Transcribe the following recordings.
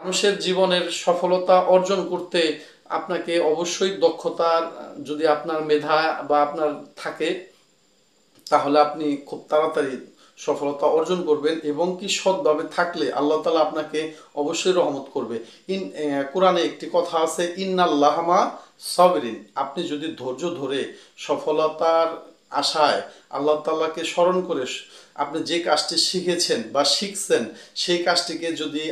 মানুষের জীবনের সফলতা অর্জন করতে আপনাকে অবশ্যই দক্ষতার যদি আপনার মেধা বা আপনার থাকে তাহলে আপনি খুব তাড়াতাড়ি সফলতা অর্জন করবেন এবং কি সৎভাবে থাকলে আল্লাহ তাআলা আপনাকে অবশ্যই রহমত করবে। কোরআনে একটি কথা আছে, ইন্নাল্লাহমা সাবিরিন। আপনি যদি ধৈর্য ধরে সফলতার আশায় আল্লাহ তাআলাকে স্মরণ করে আপনি যে কাজটি শিখেছেন বা শিখছেন সেই কাজটিকে যদি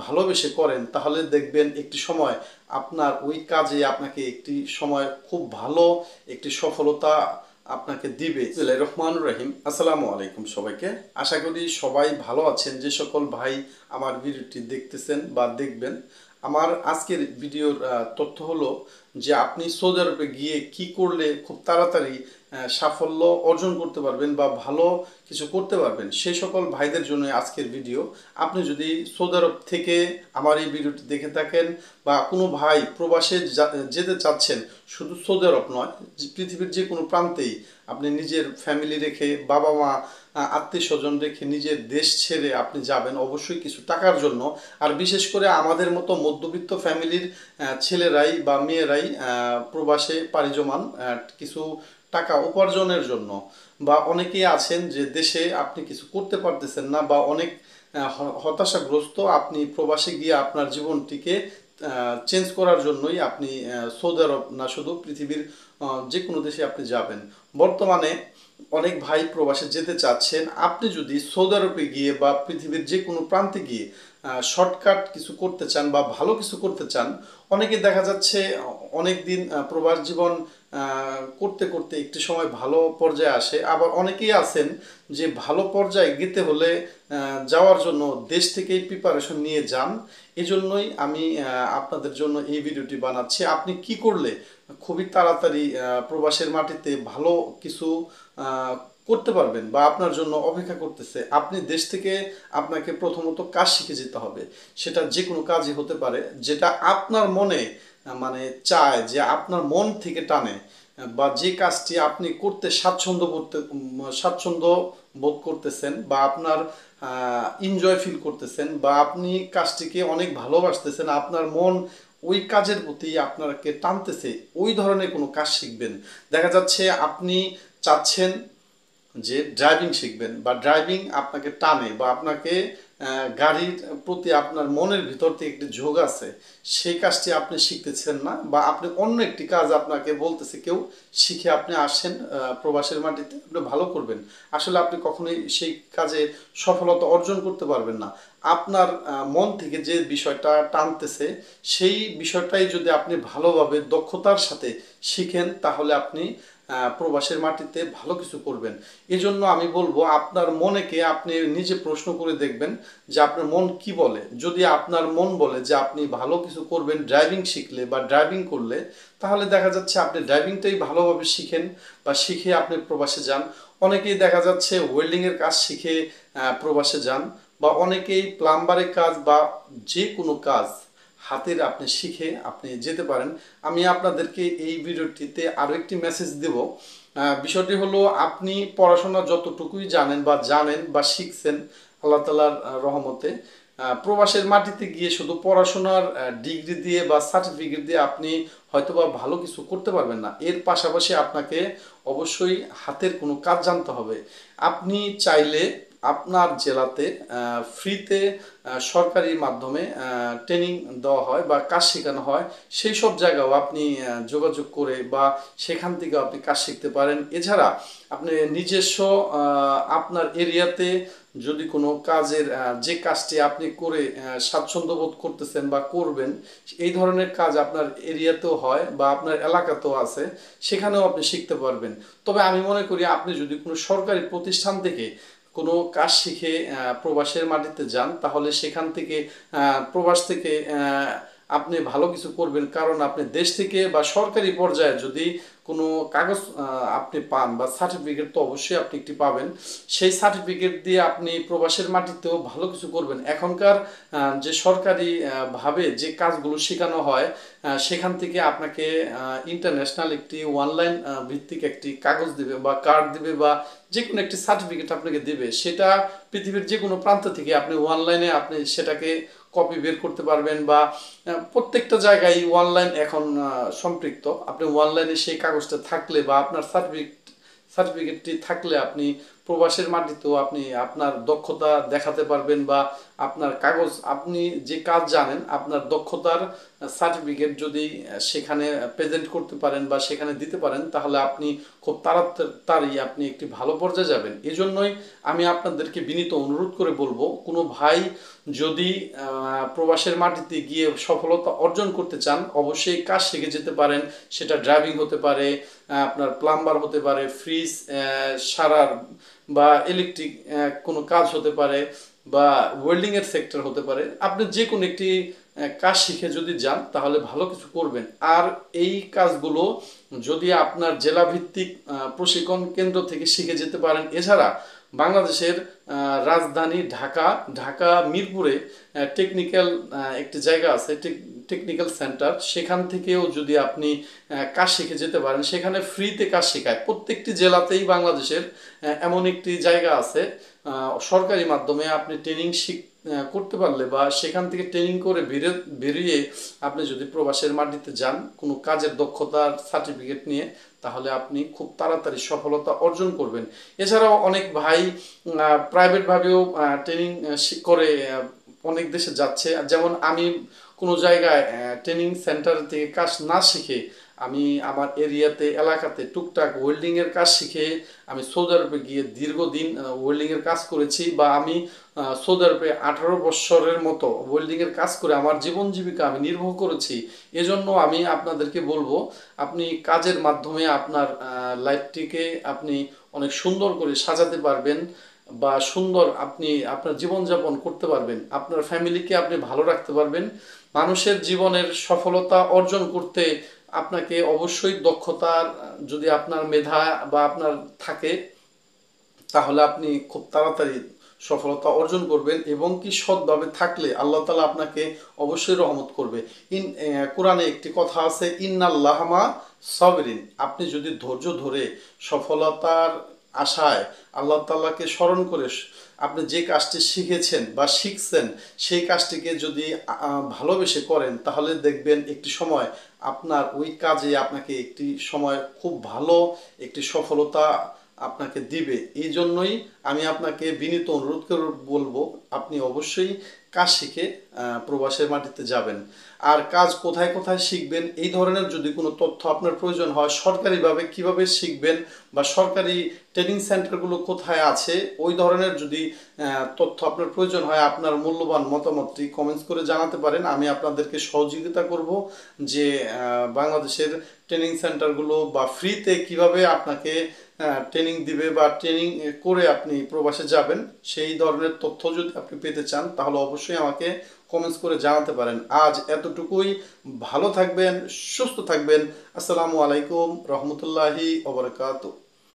ভালোবেসে করেন তাহলে দেখবেন একটি সময় আপনার ওই কাজে আপনাকে একটি সময় খুব ভালো একটি সফলতা আপনাকে দিবে। বিসমিল্লাহির রহমানির রহিম। আসসালামু আলাইকুম সবাইকে। আশা করি সবাই ভালো আছেন। যে সকল ভাই আমার ভিডিওটি দেখতেছেন বা দেখবেন, আমার আজকের ভিডিওর তথ্য হলো যে আপনি সৌদি আরবে গিয়ে কি করলে খুব তাড়াতাড়ি সাফল্য অর্জন করতে পারবেন বা ভালো কিছু করতে পারবেন, সেই সকল ভাইদের জন্য আজকের ভিডিও। আপনি যদি সৌদি আরব থেকে আমার এই ভিডিওটি দেখে থাকেন বা কোনো ভাই প্রবাসে যেতে চাচ্ছেন, শুধু সৌদি আরব নয়, পৃথিবীর যে কোনো প্রান্তেই আপনি নিজের ফ্যামিলি রেখে, বাবা মা আত্মীয় স্বজন রেখে নিজের দেশ ছেড়ে আপনি যাবেন অবশ্যই কিছু টাকার জন্য। আর বিশেষ করে আমাদের মতো মধ্যবিত্ত ফ্যামিলির ছেলেরাই বা মেয়েরাই প্রবাসে পাড়ি জমান কিছু টাকা উপার্জনের জন্য। বা অনেকেই আছেন যে দেশে আপনি কিছু করতে পারতেছেন না বা অনেক হতাশাগ্রস্ত, আপনি প্রবাসে গিয়ে আপনার জীবনটিকে চেঞ্জ করার জন্যই আপনি সৌদি আরব না শুধু পৃথিবীর যে কোনো দেশে আপনি যাবেন। বর্তমানে অনেক ভাই প্রবাসে যেতে চাচ্ছেন। আপনি যদি সৌদি আরবে গিয়ে বা পৃথিবীর যে কোনো প্রান্তে গিয়ে শর্টকাট কিছু করতে চান বা ভালো কিছু করতে চান, অনেকে দেখা যাচ্ছে অনেক দিন প্রবাস জীবন করতে করতে একটি সময় ভালো পর্যায়ে আসে। আবার অনেকেই আছেন যে ভালো পর্যায়ে যেতে হলে যাওয়ার জন্য দেশ থেকেই প্রিপারেশন নিয়ে যান। এজন্যই আমি আপনাদের জন্য এই ভিডিওটি বানাচ্ছি। আপনি কি করলে খুবই তাড়াতাড়ি প্রবাসের মাটিতে ভালো কিছু করতে পারবেন বা আপনার জন্য অপেক্ষা করতেছে। আপনি দেশ থেকে আপনাকে প্রথমত কাজ শিখে যেতে হবে। সেটা যে কোনো কাজই হতে পারে, যেটা আপনার মনে মানে চায়, যে আপনার মন থেকে টানে, বা যে কাজটি আপনি করতে স্বাচ্ছন্দ্য বোধ করতেছেন বা আপনার এনজয় ফিল করতেছেন বা আপনি কাজটিকে অনেক ভালোবাসতেছেন, আপনার মন ওই কাজের প্রতি আপনাকে টানতেছে, ওই ধরনের কোনো কাজ শিখবেন। দেখা যাচ্ছে আপনি চাচ্ছেন যে ড্রাইভিং শিখবেন বা ড্রাইভিং আপনাকে টানে বা আপনাকে গাড়ির প্রতি আপনার মনের ভিতর থেকে একটি ঝোঁক আছে, সেই কাজটি আপনি শিখতেছেন না বা আপনি অন্য একটি কাজ আপনাকে বলতেছে কেউ, শিখে আপনি আসেন প্রবাসের মাটিতে আপনি ভালো করবেন, আসলে আপনি কখনোই সেই কাজে সফলতা অর্জন করতে পারবেন না। আপনার মন থেকে যে বিষয়টা টানতেছে সেই বিষয়টাই যদি আপনি ভালোভাবে দক্ষতার সাথে শিখেন তাহলে আপনি প্রবাসের মাটিতে ভালো কিছু করবেন। এজন্য আমি বলবো আপনার মনেকে আপনি নিজে প্রশ্ন করে দেখবেন যে আপনার মন কি বলে। যদি আপনার মন বলে যে আপনি ভালো কিছু করবেন ড্রাইভিং শিখলে বা ড্রাইভিং করলে, তাহলে দেখা যাচ্ছে আপনি ড্রাইভিংটাই ভালোভাবে শিখেন বা শিখে আপনি প্রবাসে যান। অনেকেই দেখা যাচ্ছে ওয়েল্ডিংয়ের কাজ শিখে প্রবাসে যান, বা অনেকেই প্লাম্বারের কাজ বা যে কোনো কাজ হাতের আপনি শিখে আপনি যেতে পারেন। আমি আপনাদেরকে এই ভিডিওটিতে আরও একটি মেসেজ দেব। বিষয়টি হলো, আপনি পড়াশোনা যতটুকুই জানেন বা শিখছেন আল্লাহ তাআলার রহমতে, প্রবাসের মাটিতে গিয়ে শুধু পড়াশোনার ডিগ্রি দিয়ে বা সার্টিফিকেট দিয়ে আপনি হয়তোবা ভালো কিছু করতে পারবেন না। এর পাশাপাশি আপনাকে অবশ্যই হাতের কোনো কাজ জানতে হবে। আপনি চাইলে আপনার জেলাতে ফ্রিতে সরকারি মাধ্যমে ট্রেনিং দেওয়া হয় বা কাজ শেখানো হয়, সেই সব জায়গাও আপনি যোগাযোগ করে বা সেখান থেকে আপনি কাজ শিখতে পারেন। এছাড়া আপনি নিজস্ব আপনার এরিয়াতে যদি কোনো কাজের যে কাজটি আপনি করে স্বাচ্ছন্দ্য বোধ করতেছেন বা করবেন, এই ধরনের কাজ আপনার এরিয়াতেও হয় বা আপনার এলাকাতেও আছে, সেখানেও আপনি শিখতে পারবেন। তবে আমি মনে করি আপনি যদি কোনো সরকারি প্রতিষ্ঠান থেকে কোনো কাজ শিখে প্রবাসের মাটিতে যান তাহলে সেখান থেকে প্রবাস থেকে আপনি ভালো কিছু করবেন। কারণ আপনি দেশ থেকে বা সরকারি পর্যায়ে যদি কোনো কাগজ আপনি পান বা সার্টিফিকেট, তো অবশ্যই আপনি একটি পাবেন। সেই সার্টিফিকেট দিয়ে আপনি প্রবাসের মাটিতেও ভালো কিছু করবেন। এখনকার যে সরকারি ভাবে যে কাজগুলো শেখানো হয় সেখান থেকে আপনাকে ইন্টারন্যাশনাল একটি অনলাইন ভিত্তিক একটি কাগজ দিবে বা কার্ড দিবে বা যে কোনো একটি সার্টিফিকেট আপনাকে দেবে। সেটা পৃথিবীর যে কোনো প্রান্ত থেকে আপনি অনলাইনে আপনি সেটাকে কপি বের করতে পারবেন, বা প্রত্যেকটা জায়গায় অনলাইন এখন সম্পৃক্ত। আপনি অনলাইনে সেই কাগজটা থাকলে বা আপনার সার্টিফিকেটটি থাকলে আপনি প্রবাসের মাটিতেও আপনি আপনার দক্ষতা দেখাতে পারবেন, বা আপনার কাগজ, আপনি যে কাজ জানেন আপনার দক্ষতার সার্টিফিকেট যদি সেখানে প্রেজেন্ট করতে পারেন বা সেখানে দিতে পারেন, তাহলে আপনি খুব তাড়াতাড়ি আপনি একটি ভালো পর্যায়ে যাবেন। এই জন্যই আমি আপনাদেরকে বিনীত অনুরোধ করে বলবো, কোনো ভাই যদি প্রবাসের মাটিতে গিয়ে সফলতা অর্জন করতে চান, অবশ্যই কাজ শিখে যেতে পারেন। সেটা ড্রাইভিং হতে পারে, আপনার প্লাম্বার হতে পারে, ফ্রিজ সারার বা ইলেকট্রিক কোনো কাজ হতে পারে, বা ওয়েল্ডিং এর সেক্টর হতে পারে। আপনি যে কোনো একটি কাজ শিখে যদি যান তাহলে ভালো কিছু করবেন। আর এই কাজগুলো যদি আপনার জেলা ভিত্তিক প্রশিক্ষণ কেন্দ্র থেকে শিখে যেতে পারেন। এছাড়া বাংলাদেশের রাজধানী ঢাকা মিরপুরে টেকনিক্যাল একটি জায়গা আছে, টেকনিক্যাল সেন্টার, সেখান থেকেও যদি আপনি কাজ শিখে যেতে পারেন, সেখানে ফ্রিতে কাজ শেখায়। প্রত্যেকটি জেলাতেই বাংলাদেশের এমন একটি জায়গা আছে, সরকারি মাধ্যমে আপনি ট্রেনিং করতে পারলে বা সেখান থেকে ট্রেনিং করে বেরিয়ে আপনি যদি প্রবাসের মাটিতে যান কোনো কাজের দক্ষতার সার্টিফিকেট নিয়ে, তাহলে আপনি খুব তাড়াতাড়ি সফলতা অর্জন করবেন। এছাড়াও অনেক ভাই প্রাইভেটভাবেও ট্রেনিং করে অনেক দেশে যাচ্ছে। যেমন আমি কোনো জায়গায় ট্রেনিং সেন্টার থেকে কাজ না শিখে আমি আমার এরিয়াতে এলাকাতে টুকটাক ওয়েল্ডিংয়ের কাজ শিখে আমি সৌদি আরবে গিয়ে দীর্ঘদিন ওয়েল্ডিংয়ের কাজ করেছি, বা আমি সৌদি আরবে 18 বছরের মতো ওয়েল্ডিংয়ের কাজ করে আমার জীবন জীবিকা আমি নির্বাহ করেছি। এজন্য আমি আপনাদেরকে বলবো, আপনি কাজের মাধ্যমে আপনার লাইফটিকে আপনি অনেক সুন্দর করে সাজাতে পারবেন, বা সুন্দর আপনি আপনার জীবনযাপন করতে পারবেন, আপনার ফ্যামিলিকে আপনি ভালো রাখতে পারবেন। মানুষের জীবনের সফলতা অর্জন করতে আপনাকে অবশ্যই দক্ষতার, যদি আপনার মেধা বা আপনার থাকে, তাহলে আপনি খুব তাড়াতাড়ি সফলতা অর্জন করবেন, এবং কি সৎভাবে থাকলে আল্লাহ তাআলা আপনাকে অবশ্যই রহমত করবে। কোরআনে একটি কথা আছে, ইন্নাল্লাহমা সাবিরিন। আপনি যদি ধৈর্য ধরে সফলতার আশায় আল্লাহ তাআলাকে স্মরণ করে আপনি যে কাজটি শিখেছেন বা শিখছেন সেই কাজটিকে যদি ভালোবেসে করেন, তাহলে দেখবেন একটি সময় আপনার ওই কাজে আপনাকে একটি সময় খুব ভালো একটি সফলতা আপনাকে দিবে। এই জন্যই আমি আপনাকে বিনীত অনুরোধ করে বলবো, আপনি অবশ্যই কাজ শিখে প্রবাসের মাটিতে যাবেন। আর কাজ কোথায় কোথায় শিখবেন, এই ধরনের যদি কোনো তথ্য আপনার প্রয়োজন হয়, সরকারিভাবে কিভাবে শিখবেন বা সরকারি ট্রেনিং সেন্টারগুলো কোথায় আছে, ওই ধরনের যদি তথ্য আপনার প্রয়োজন হয়, আপনার মূল্যবান মতামতটি কমেন্টস করে জানাতে পারেন। আমি আপনাদেরকে সহযোগিতা করব যে বাংলাদেশের ট্রেনিং সেন্টারগুলো বা ফ্রিতে কিভাবে আপনাকে ট্রেনিং দিবে বা ট্রেনিং করে আপনি প্রবাসে যাবেন, সেই ধরনের তথ্য যদি আপনি পেতে চান তাহলে অবশ্যই আমাকে কমেন্টস করে জানাতে পারেন। আজ এতটুকুই। ভালো থাকবেন, সুস্থ থাকবেন। আসসালামু আলাইকুম রহমতুল্লাহি ওয়া বারাকাতুহু।